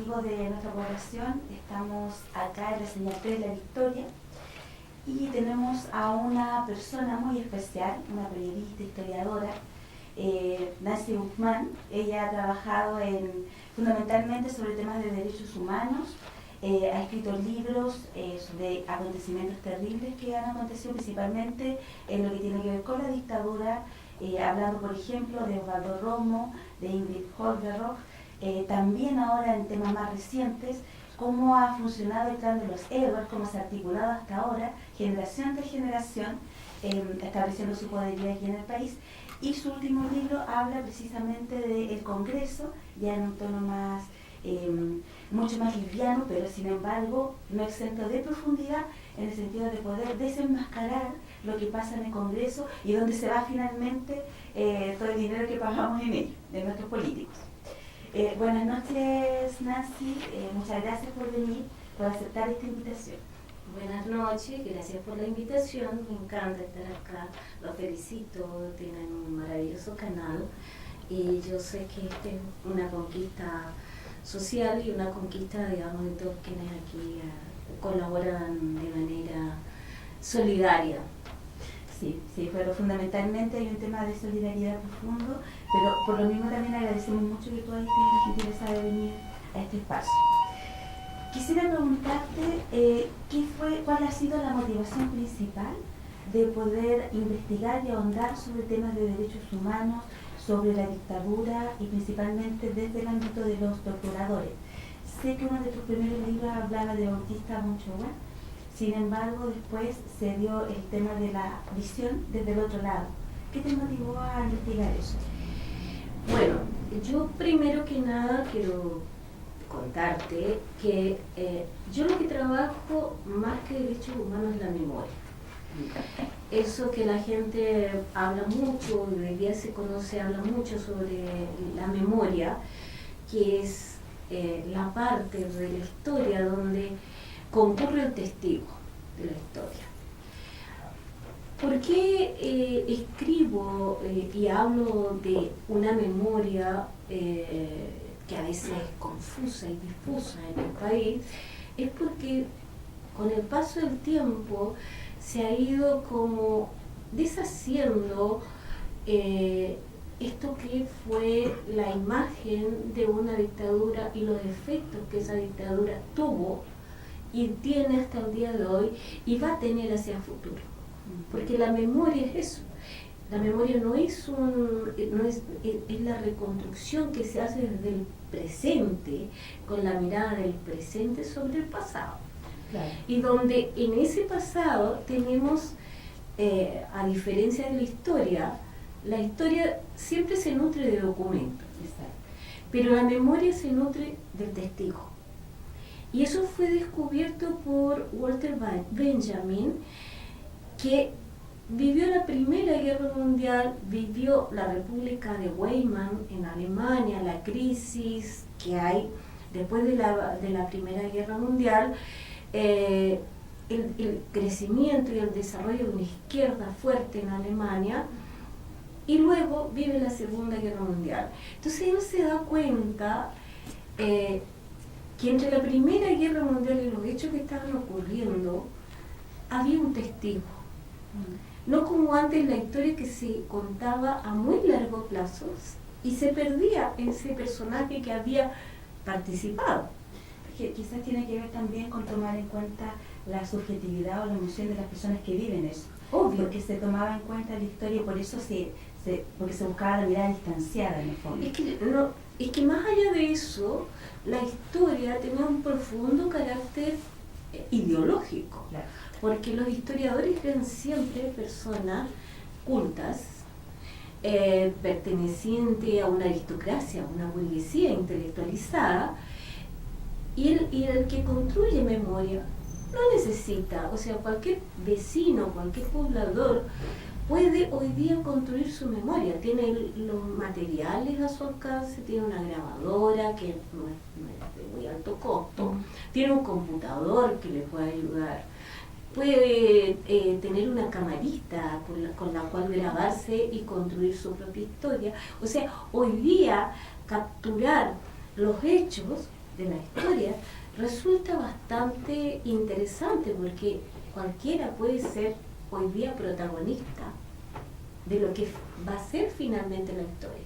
amigos de nuestra población, estamos acá en la señal 3 de La Victoria y tenemos a una persona muy especial, una periodista, historiadora, Nancy Guzmán. Ella ha trabajado fundamentalmente sobre temas de derechos humanos, ha escrito libros sobre acontecimientos terribles que han acontecido principalmente en lo que tiene que ver con la dictadura, hablando por ejemplo de Osvaldo Romo, de Ingrid Holgerhoff, también ahora en temas más recientes, cómo ha funcionado el clan de los Edwards, cómo se ha articulado hasta ahora, generación tras generación, estableciendo su poderío aquí en el país. Y su último libro habla precisamente del Congreso, ya en un tono más, mucho más liviano, pero sin embargo no exento de profundidad, en el sentido de poder desenmascarar lo que pasa en el Congreso y dónde se va finalmente todo el dinero que pagamos en ello, de nuestros políticos. Buenas noches, Nancy, muchas gracias por venir, por aceptar esta invitación. Buenas noches, gracias por la invitación, me encanta estar acá, los felicito, tienen un maravilloso canal y yo sé que esta es una conquista social y una conquista, digamos, de todos quienes aquí colaboran de manera solidaria. Sí, pero fundamentalmente hay un tema de solidaridad profundo, pero por lo mismo también agradecemos mucho que tú hayas tenido la gentileza de venir a este espacio. Quisiera preguntarte cuál ha sido la motivación principal de poder investigar y ahondar sobre temas de derechos humanos, sobre la dictadura y principalmente desde el ámbito de los torturadores. Sé que uno de tus primeros libros hablaba de Bautista Monchoa, sin embargo después se dio el tema de la visión desde el otro lado. ¿Qué te motivó a investigar eso? Bueno, yo primero que nada quiero contarte que yo lo que trabajo más que derechos humanos es la memoria. Eso que la gente habla mucho, y hoy día se conoce, habla mucho sobre la memoria, que es la parte de la historia donde concurre el testigo de la historia. ¿Por qué escribo y hablo de una memoria que a veces es confusa y difusa en el país? Es porque con el paso del tiempo se ha ido como deshaciendo esto que fue la imagen de una dictadura y los efectos que esa dictadura tuvo y tiene hasta el día de hoy y va a tener hacia el futuro. Porque la memoria es eso. La memoria no es es la reconstrucción que se hace desde el presente, con la mirada del presente sobre el pasado. Claro. Y donde en ese pasado tenemos, a diferencia de la historia siempre se nutre de documentos, pero la memoria se nutre del testigo. Y eso fue descubierto por Walter Benjamin, que vivió la Primera Guerra Mundial, vivió la República de Weimar en Alemania, la crisis que hay después de la Primera Guerra Mundial, el crecimiento y el desarrollo de una izquierda fuerte en Alemania, y luego vive la Segunda Guerra Mundial. Entonces uno se da cuenta que entre la Primera Guerra Mundial y los hechos que estaban ocurriendo había un testigo. No como antes la historia que se contaba a muy largo plazo y se perdía ese personaje que había participado. Que quizás tiene que ver también con tomar en cuenta la subjetividad o la emoción de las personas que viven eso. Obvio. Porque se tomaba en cuenta la historia y por eso porque se buscaba la mirada distanciada en el fondo. Es que más allá de eso, la historia tenía un profundo carácter ideológico. Claro. Porque los historiadores eran siempre personas cultas, pertenecientes a una aristocracia, a una burguesía intelectualizada, y el que construye memoria no necesita, o sea, cualquier vecino, cualquier poblador puede hoy día construir su memoria, tiene los materiales a su alcance, tiene una grabadora que no es de muy alto costo, tiene un computador que le puede ayudar, puede tener una camarita con la cual grabarse y construir su propia historia. O sea, hoy día capturar los hechos de la historia resulta bastante interesante porque cualquiera puede ser hoy día protagonista de lo que va a ser finalmente la historia.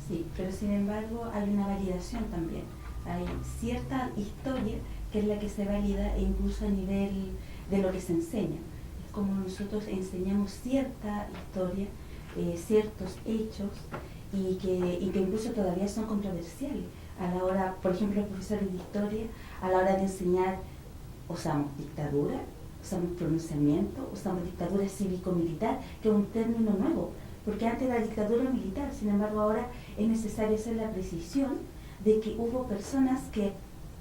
Sí, pero sin embargo hay una validación también. Hay cierta historia que es la que se valida e incluso a nivel de lo que se enseña. Es como nosotros enseñamos cierta historia, ciertos hechos y que incluso todavía son controversiales. A la hora, por ejemplo, los profesores de historia, a la hora de enseñar, usamos dictadura, usamos pronunciamiento, usamos dictadura cívico-militar, que es un término nuevo, porque antes era dictadura militar, sin embargo ahora es necesario hacer la precisión de que hubo personas que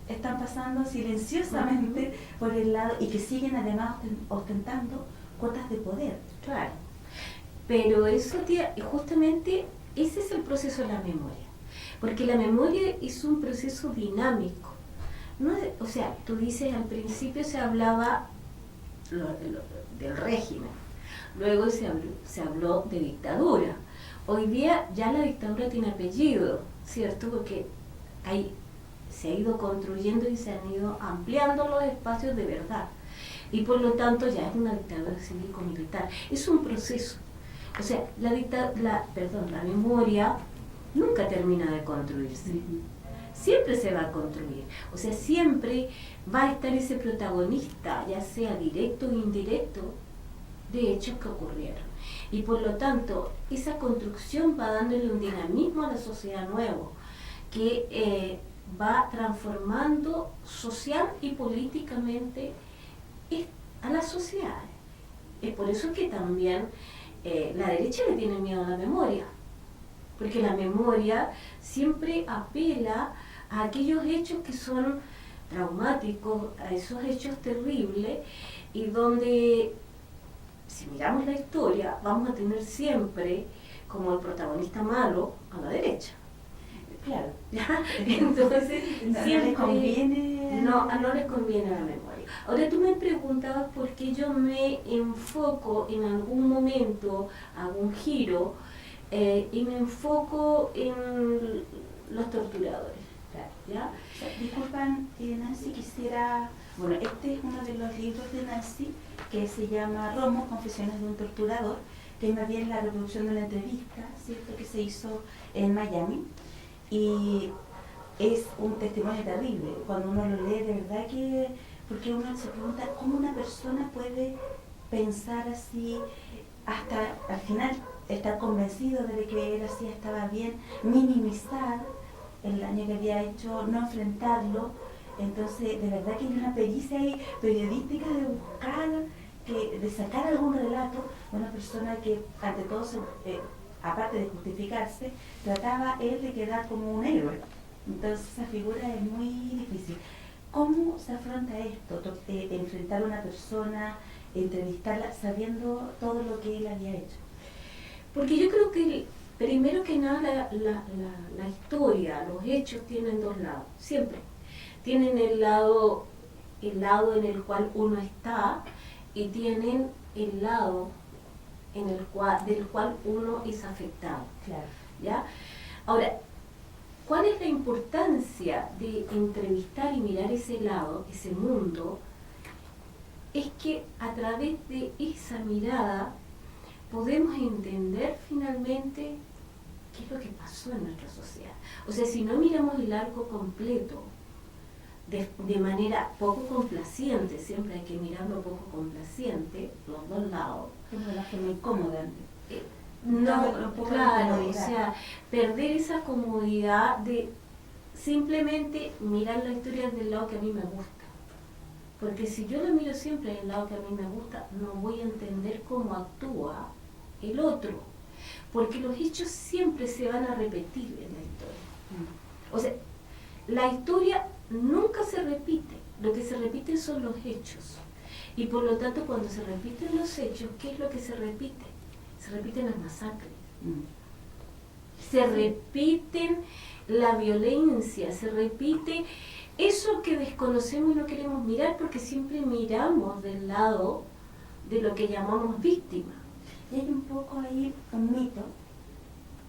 están pasando silenciosamente por el lado y que siguen además ostentando cuotas de poder. Claro, pero eso, tía, justamente ese es el proceso de la memoria, porque la memoria es un proceso dinámico. No, o sea, tú dices al principio se hablaba del régimen, luego se habló de dictadura. Hoy día ya la dictadura tiene apellido, ¿cierto? Porque se ha ido construyendo y se han ido ampliando los espacios de verdad. Y por lo tanto ya es una dictadura cívico-militar. Es un proceso. O sea, la memoria nunca termina de construirse. Siempre se va a construir. O sea, siempre va a estar ese protagonista, ya sea directo o indirecto, de hechos que ocurrieron. Y por lo tanto, esa construcción va dándole un dinamismo a la sociedad nuevo, que va transformando social y políticamente a la sociedad. Es por eso que también la derecha le tiene miedo a la memoria, porque la memoria siempre apela a aquellos hechos que son traumáticos, a esos hechos terribles, y donde, si miramos la historia, vamos a tener siempre como el protagonista malo a la derecha. Claro. Entonces, no siempre les conviene. No les conviene la memoria. Ahora tú me preguntabas por qué yo me enfoco en algún momento, hago un giro, y me enfoco en los torturadores. ¿Ya? Disculpan, Nancy, quisiera... Bueno, este es uno de los libros de Nancy que se llama Romo, Confesiones de un torturador, que es más bien la reproducción de una entrevista, ¿cierto?, que se hizo en Miami. Y es un testimonio terrible. Cuando uno lo lee, de verdad que... Porque uno se pregunta cómo una persona puede pensar así hasta al final estar convencido de que él así estaba bien, minimizar el daño que había hecho, no enfrentarlo. Entonces, de verdad que hay una pericia ahí periodística de buscar, de sacar algún relato de una persona que, ante todo, aparte de justificarse, trataba él de quedar como un héroe. Entonces, esa figura es muy difícil. ¿Cómo se afronta esto? Enfrentar a una persona, entrevistarla, sabiendo todo lo que él había hecho. Porque yo creo que primero que nada la historia, los hechos tienen dos lados, siempre. Tienen el lado en el cual uno está y tienen el lado del cual uno es afectado. Claro. ¿Ya? Ahora, ¿cuál es la importancia de entrevistar y mirar ese lado, ese mundo? Es que a través de esa mirada podemos entender finalmente qué es lo que pasó en nuestra sociedad. O sea, si no miramos el arco completo de manera poco complaciente, siempre hay que mirarlo poco complaciente, los dos lados. Es una forma incómoda. Claro, o sea, perder esa comodidad de simplemente mirar la historia del lado que a mí me gusta. Porque si yo lo miro siempre del lado que a mí me gusta, no voy a entender cómo actúa el otro. Porque los hechos siempre se van a repetir en la historia. O sea, la historia nunca se repite, lo que se repite son los hechos. Y por lo tanto, cuando se repiten los hechos, ¿qué es lo que se repite? Se repiten las masacres, se repiten la violencia, se repite eso que desconocemos y no queremos mirar porque siempre miramos del lado de lo que llamamos víctima. Y hay un poco ahí un mito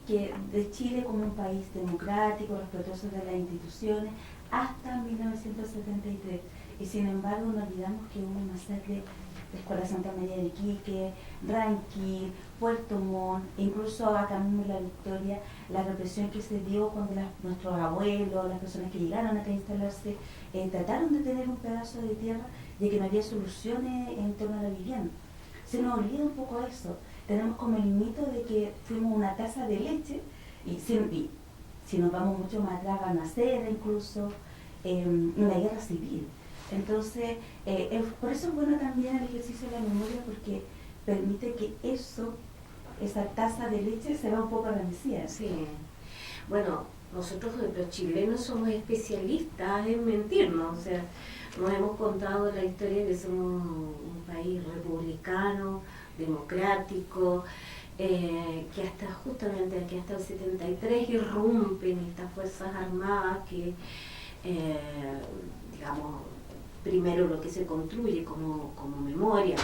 que de Chile como un país democrático, respetuoso de las instituciones, hasta 1973. Y sin embargo no olvidamos que hubo una masacre de Escuela Santa María de Iquique, Ranquil, Puerto Montt, incluso acá mismo en La Victoria, la represión que se dio cuando nuestros abuelos, las personas que llegaron acá a instalarse, trataron de tener un pedazo de tierra y que no había soluciones en torno a la vivienda. Se nos olvida un poco eso. Tenemos como el mito de que fuimos una taza de leche y si nos vamos mucho más atrás van a ser incluso una guerra civil. Entonces, por eso es bueno también el ejercicio de la memoria, porque permite que esa taza de leche se va un poco a la mesía. Sí. Bueno, nosotros los chilenos somos especialistas en mentirnos, o sea, nos hemos contado la historia de que somos un país republicano, democrático, que hasta el 73 irrumpen estas fuerzas armadas que, digamos, primero lo que se construye como memoria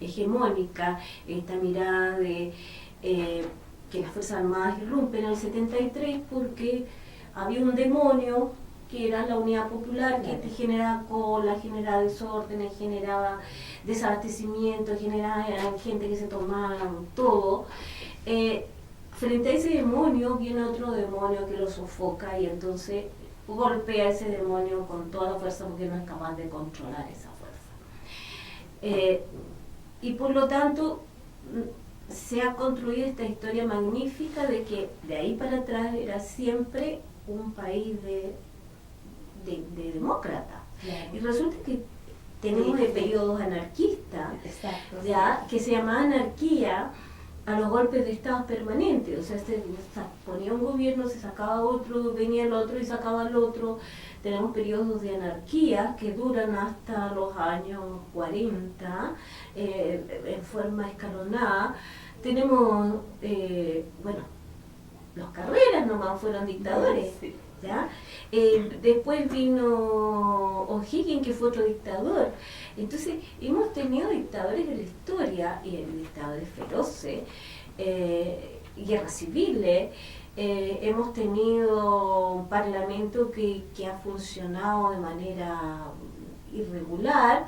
hegemónica, esta mirada de que las Fuerzas Armadas irrumpen en el 73 porque había un demonio que era la Unidad Popular, que te generaba cola, generaba desórdenes, generaba desabastecimiento, generaba gente que se tomaba todo. Frente a ese demonio viene otro demonio que lo sofoca y entonces golpea a ese demonio con toda la fuerza porque no es capaz de controlar esa fuerza. Y por lo tanto se ha construido esta historia magnífica de que de ahí para atrás era siempre un país de demócrata. Claro. Y resulta que tenemos periodos anarquistas, ya, que se llamaba anarquía a los golpes de estados permanentes, o sea, se ponía un gobierno, se sacaba otro, venía el otro y sacaba el otro. Tenemos periodos de anarquía que duran hasta los años 40, en forma escalonada. Tenemos, los Carreras nomás fueron dictadores, ¿ya? Después vino O'Higgins, que fue otro dictador. Entonces, hemos tenido dictadores en la historia, y dictadores feroces, guerras civiles, hemos tenido un parlamento que ha funcionado de manera irregular,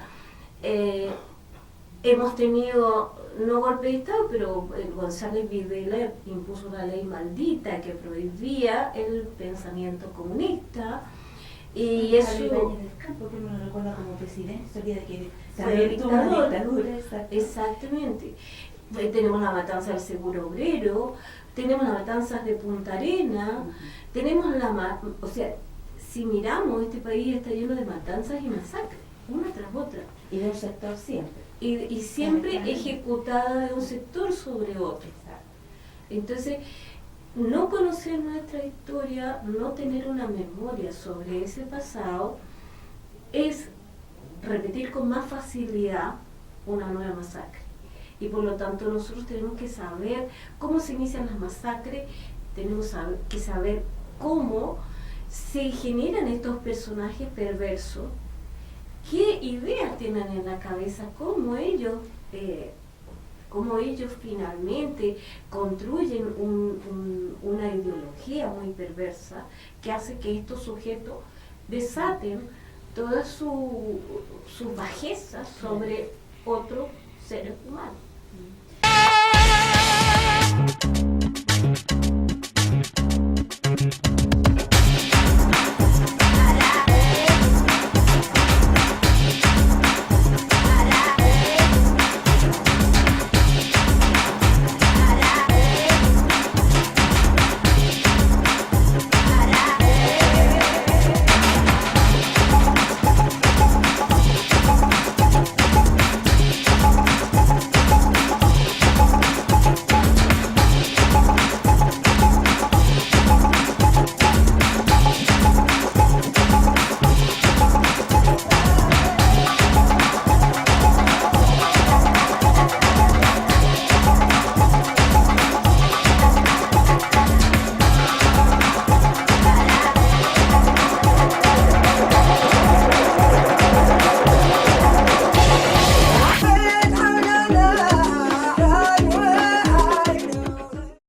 hemos tenido, no golpe de Estado, pero González Videla impuso una ley maldita que prohibía el pensamiento comunista. Y eso... porque me lo recuerda como presidente, de que fue dictadura. Exactamente. Tenemos la matanza del Seguro Obrero, tenemos las matanzas de Punta Arenas, tenemos o sea, si miramos, este país está lleno de matanzas y masacres, una tras otra. Y de un sector siempre. Y siempre ejecutada de un sector sobre otro. Entonces, no conocer nuestra historia, no tener una memoria sobre ese pasado, es repetir con más facilidad una nueva masacre. Y por lo tanto nosotros tenemos que saber cómo se inician las masacres, tenemos que saber cómo se generan estos personajes perversos, qué ideas tienen en la cabeza, cómo ellos finalmente construyen una ideología muy perversa que hace que estos sujetos desaten todas sus bajezas sobre otros seres humanos.